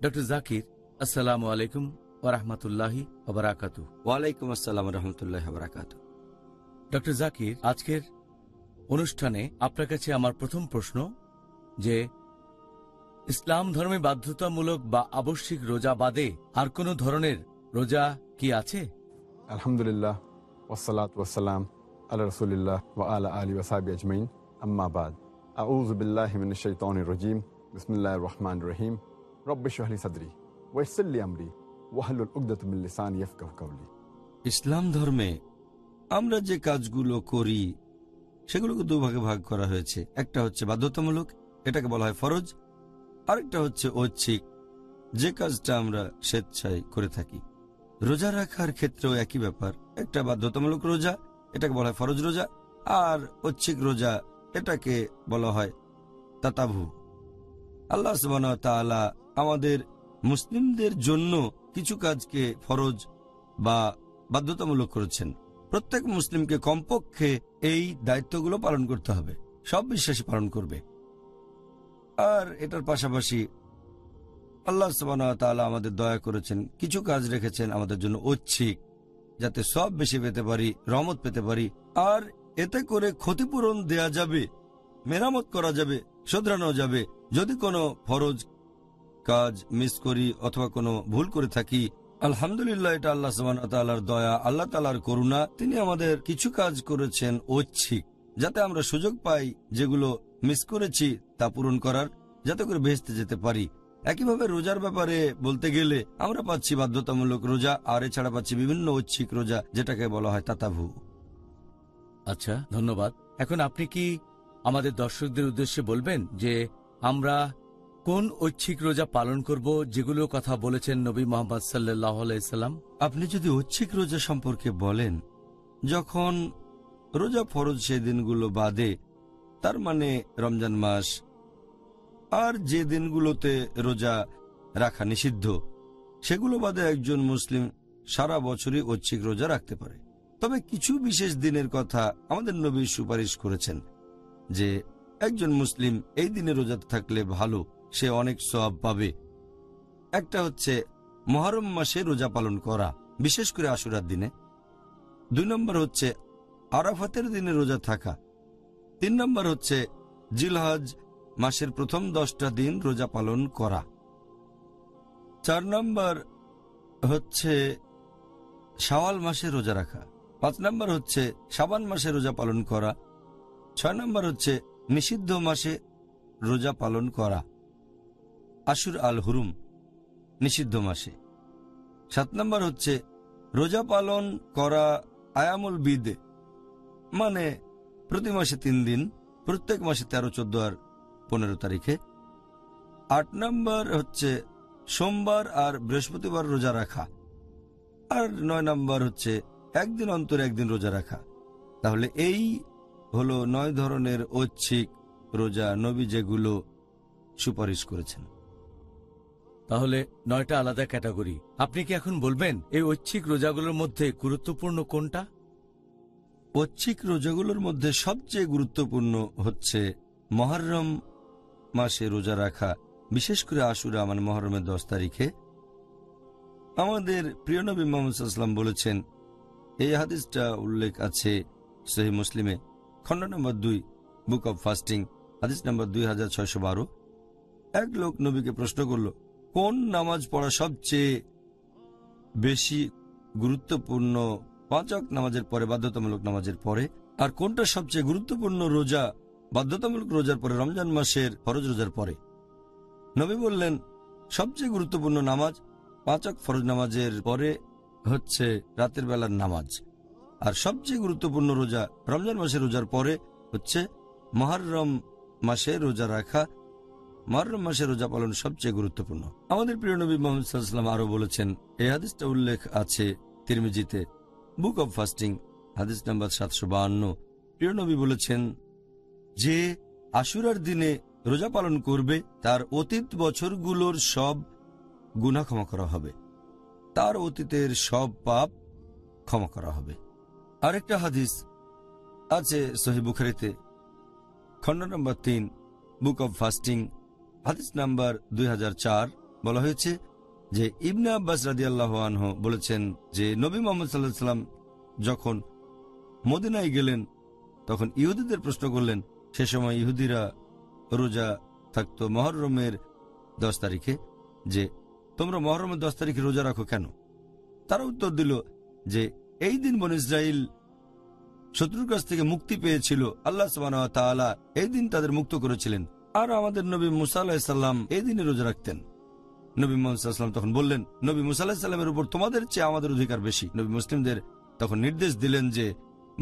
Doctor Zakir, আসসালামু আলাইকুম ওয়া রাহমাতুল্লাহি ওয়া বারাকাতুহু। ওয়ালাইকুম আসসালাম রহমতুল্লাহ বারাকাত। ডক্টর জাকির, আজকের অনুষ্ঠানে আপনার কাছে আমার প্রথম প্রশ্ন যে ইসলাম ধর্মে বাধ্যতামূলক বা আবশ্যিক রোজা বাদে আর কোনো ধরনের রোজা কি আছে? আলহামদুলিল্লাহ ওয়াসসালাত ওয়াসসালাম আলা রাসূলিল্লাহ ওয়া আলা আলিহি ওয়া সাহবিহি আজমাইন, আম্মা বাদ। আউযু বিল্লাহি মিনাশ শাইতানির রাজীম, বিসমিল্লাহির রহমানির রহিম। রব্বি ইশরাহ লি সাদরি ওয়া ইয়াসসির লি আমরি ওয়াহলুল উকদাতাম মিন লিসানি ইয়াফকাহু কাওলি। ইসলাম ধর্মে আমরা যে কাজগুলো করি সেগুলোকে দুভাগে ভাগ করা হয়েছে। একটা হচ্ছে বাধ্যতামূলক, এটাকে বলা হয় ফরজ। আরেকটা হচ্ছে ঐচ্ছিক, যে কাজটা আমরা স্বেচ্ছায় করে থাকি। রোজা রাখার ক্ষেত্রেও একই ব্যাপার। একটা বাধ্যতামূলক রোজা, এটাকে বলা হয় ফরজ রোজা, আর ঐচ্ছিক রোজা, এটাকে বলা হয় তাতাবু। আল্লাহ সুবহানাহু ওয়া তাআলা আমাদের মুসলিমদের জন্য কিছু কাজকে ফরজ বা বাধ্যতামূলক করেছেন। প্রত্যেক মুসলিমকে কমপক্ষে এই দায়িত্বগুলো পালন করতে হবে, সব বিশ্বাসী পালন করবে। আর এটার পাশাপাশি আল্লাহ সুবহানাহু ওয়া তাআলা আমাদের দয়া করেছেন, কিছু কাজ রেখেছেন আমাদের জন্য ঐচ্ছিক, যাতে সব বেশি পেতে পারি, রহমত পেতে পারি। আর এতে করে ক্ষতিপূরণ দেয়া যাবে, মেরামত করা যাবে, শোধরানো যাবে যদি কোনো ফরজ কাজ মিস করি অথবা কোনো ভুল করে থাকি। আলহামদুলিল্লাহ, এটা আল্লাহ সুবহানাহু ওয়া তাআলার দয়া, আল্লাহ তাআলার করুণা। তিনি আমাদের কিছু কাজ করেছেন ঐচ্ছিক, যাতে আমরা সুযোগ পাই যেগুলো মিস করেছি তা পূরণ করার, যাতে করে বেহেশতে যেতে পারি। একইভাবে রোজার ব্যাপারে বলতে গেলে আমরা পাচ্ছি বাধ্যতামূলক রোজা, আর এছাড়া পাচ্ছি বিভিন্ন ঐচ্ছিক রোজা, যেটাকে বলা হয় তাতাভু। আচ্ছা, ধন্যবাদ। এখন আপনি কি আমাদের দর্শকদের উদ্দেশ্যে বলবেন যে আমরা কোন ঐচ্ছিক রোজা পালন করব, যেগুলোর কথা বলেছেন নবী মুহাম্মদ সাল্লাল্লাহু আলাইহি সাল্লাম? আপনি যদি ঐচ্ছিক রোজা সম্পর্কে বলেন, যখন রোজা ফরজ সেই দিনগুলো বাদে, তার মানে রমজান মাস আর যে দিনগুলোতে রোজা রাখা নিষিদ্ধ, সেগুলো বাদে একজন মুসলিম সারা বছরই ঐচ্ছিক রোজা রাখতে পারে। তবে কিছু বিশেষ দিনের কথা আমাদের নবী সুপারিশ করেছেন যে একজন মুসলিম এই দিনে রোজা থাকলে ভালো, সে অনেক সওয়াব পাবে। একটা হচ্ছে মুহররম মাসে রোজা পালন করা, বিশেষ করে আশুরার দিনে। 2 নম্বর হচ্ছে আরাফাতের দিনে রোজা থাকা। 3 নম্বর হচ্ছে জিলহজ মাসের প্রথম 10টা দিন রোজা পালন করা। 4 নম্বর হচ্ছে শাওয়াল মাসে রোজা রাখা। 5 নম্বর হচ্ছে শাবান মাসে রোজা পালন করা। 6 নম্বর হচ্ছে নিষিদ্ধ মাসে রোজা পালন করা, আশুর আল হুরুম, নিষিদ্ধ মাসে। 7 নম্বর হচ্ছে রোজা পালন করা আয়ামুল বিদ, মানে প্রতি মাসে 3 দিন, প্রত্যেক মাসে 13, 14 আর 15 তারিখে। 8 নম্বর হচ্ছে সোমবার আর বৃহস্পতিবার রোজা রাখা। আর 9 নম্বর হচ্ছে একদিন অন্তর একদিন রোজা রাখা। তাহলে এই হলো 9 ধরনের ঐচ্ছিক রোজা নবী যেগুলো সুপারিশ করেছেন। তাহলে 9টা আলাদা ক্যাটাগরি। আপনি কি এখন বলবেন এই ঐচ্ছিক রোজাগুলোর মধ্যে গুরুত্বপূর্ণ কোনটা? ঐচ্ছিক রোজাগুলোর মধ্যে সবচেয়ে গুরুত্বপূর্ণ হচ্ছে মুহররম মাসে রোজা রাখা, বিশেষ করে আশুরা মানে মুহররমের 10 তারিখে। আমাদের প্রিয় নবী মুহাম্মদ সাল্লাল্লাহু আলাইহি ওয়াসাল্লাম বলেছেন, এই হাদিসটা উল্লেখ আছে সহিহ মুসলিমে, খণ্ড নম্বর 2, বুক অব ফাস্টিং, হাদিস নম্বর 2612। এক লোক নবীকে প্রশ্ন করল, কোন নামাজ পড়া সবচেয়ে বেশি গুরুত্বপূর্ণ 5 ওয়াক্ত নামাজের পরে, বাধ্যতামূলক নামাজের পরে, আর কোনটা সবচেয়ে গুরুত্বপূর্ণ রোজা বাধ্যতামূলক রোজার পরে, রমজান মাসের ফরজ রোজার পরে? নবী বললেন, সবচেয়ে গুরুত্বপূর্ণ নামাজ 5 ওয়াক্ত ফরজ নামাজের পরে হচ্ছে রাতের বেলার নামাজ, আর সবচেয়ে গুরুত্বপূর্ণ রোজা রমজান মাসের রোজার পরে হচ্ছে মুহররম মাসে রোজা রাখা। মুহররম মাসে রোজা পালন সবচেয়ে গুরুত্বপূর্ণ। আমাদের প্রিয় নবী মুহাম্মদ সাল্লাল্লাহু আলাইহি ওয়াসাল্লাম আরো বলেছেন, এই হাদিসটা উল্লেখ আছে তিরমিজিতে, বুক অব ফাস্টিং, হাদিস নাম্বার 752। প্রিয় নবী বলেছেন যে আশুরার দিনে রোজা পালন করবে, তার অতীত বছরগুলোর সব গুনাহ ক্ষমা করা হবে, তার অতীতের সব পাপ ক্ষমা করা হবে। আরেকটা হাদিস আছে সহিহ বুখারীতে, খণ্ড নম্বর 3, বুক অব ফাস্টিং, হাদিস নাম্বার 2004, বলা হয়েছে যে ইবনে আব্বাস রাদিয়াল্লাহু আনহু বলেছেন যে নবী মুহাম্মদ সাল্লাল্লাহু আলাইহি ওয়াসাল্লাম যখন মদিনায় গেলেন তখন ইহুদিদের প্রশ্ন করলেন। সে সময় ইহুদিরা রোজা থাকতো মুহররমের 10 তারিখে, যে তোমরা মুহররমের 10 তারিখে রোজা রাখো কেন? তারা উত্তর দিল যে এই দিন বনী ইসরাইল শত্রুর কাছ থেকে মুক্তি পেয়েছিল, আল্লাহ সুবহানাহু ওয়া তাআলা এই দিন তাদের মুক্ত করেছিলেন, আর আমাদের নবী মুসা আলাইহিস সালাম এই দিনে রোজা রাখতেন। নবী মুহাম্মদ সাল্লাল্লাহু আলাইহি ওয়াসাল্লাম তখন বললেন, নবী মুসা আলাইহিস সালামের উপর তোমাদের চেয়ে আমাদের অধিকার বেশি। নবী মুসলিমদের তখন নির্দেশ দিলেন যে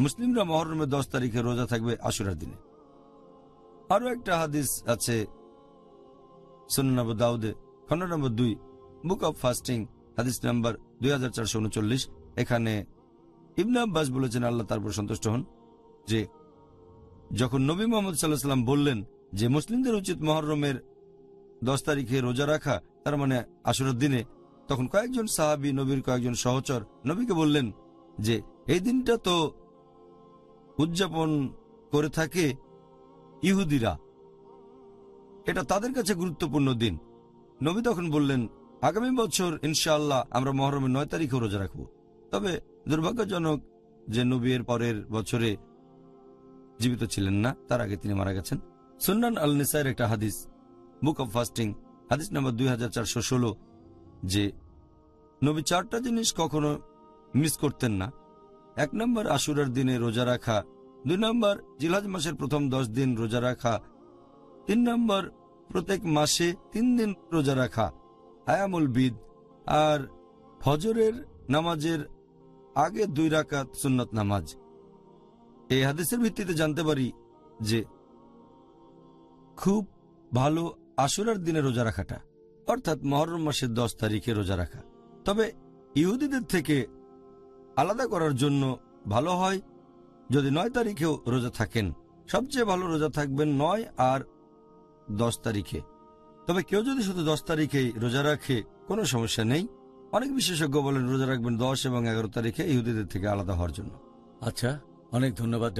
মুসলিমরা মুহররমের 10 তারিখে রোজা থাকবে আশুরার দিনে। আরও একটা হাদিস আছে সুনান আবু দাউদে, খণ্ড নম্বর 2, বুক অব ফাস্টিং, হাদিস নাম্বার 2439। এখানে ইবনে আব্বাস বলেছেন, আল্লাহ তার উপর সন্তুষ্ট হন, যে যখন নবী মুহাম্মদ সাল্লাল্লাহু আলাইহি ওয়াসাল্লাম বললেন যে মুসলিমদের উচিত মুহররমের 10 তারিখে রোজা রাখা, তার মানে আশুরার দিনে, তখন কয়েকজন সাহাবী নবীর কয়েকজন সহচর নবীকে বললেন যে এই দিনটা তো উদযাপন করে থাকে ইহুদিরা, এটা তাদের কাছে গুরুত্বপূর্ণ দিন। নবী তখন বললেন, আগামী বছর ইনশাআল্লাহ আমরা মুহররমের 9 তারিখে রোজা রাখব। তবে দুর্ভাগ্যজনক যে নবী এর পরের বছরে জীবিত ছিলেন না, তার আগে তিনি মারা গেছেন। সুন্নান আল নিসাইর একটা হাদিস, বুক অব ফাস্টিং, হাদিস নাম্বার 2416, যে নবী 4টা জিনিস কখনো মিস করতেন না। 1 নম্বর আশুরার দিনে রোজা রাখা, 2 নম্বর জিলহজ মাসের প্রথম 10 দিন রোজা রাখা, 3 নম্বর প্রত্যেক মাসে 3 দিন রোজা রাখা, আয়ামুল বিদ, আর ফজরের নামাজের আগে 2 রাকাত সুন্নত নামাজ। এই হাদিসের ভিত্তিতে জানতে পারি যে খুব ভালো আশুরার দিনে রোজা রাখাটা, অর্থাৎ মুহররম মাসের 10 তারিখে রোজা রাখা। তবে ইহুদিদের থেকে আলাদা করার জন্য ভালো হয় যদি 9 তারিখেও রোজা থাকেন। সবচেয়ে ভালো রোজা থাকবেন 9 আর 10 তারিখে। তবে কেউ যদি শুধু 10 তারিখেই রোজা রাখে কোনো সমস্যা নেই। অনেক বিশেষজ্ঞ বলেন রোজা রাখবেন 10 এবং 11 তারিখে ইহুদিদের থেকে আলাদা হওয়ার জন্য। আচ্ছা, অনেক ধন্যবাদ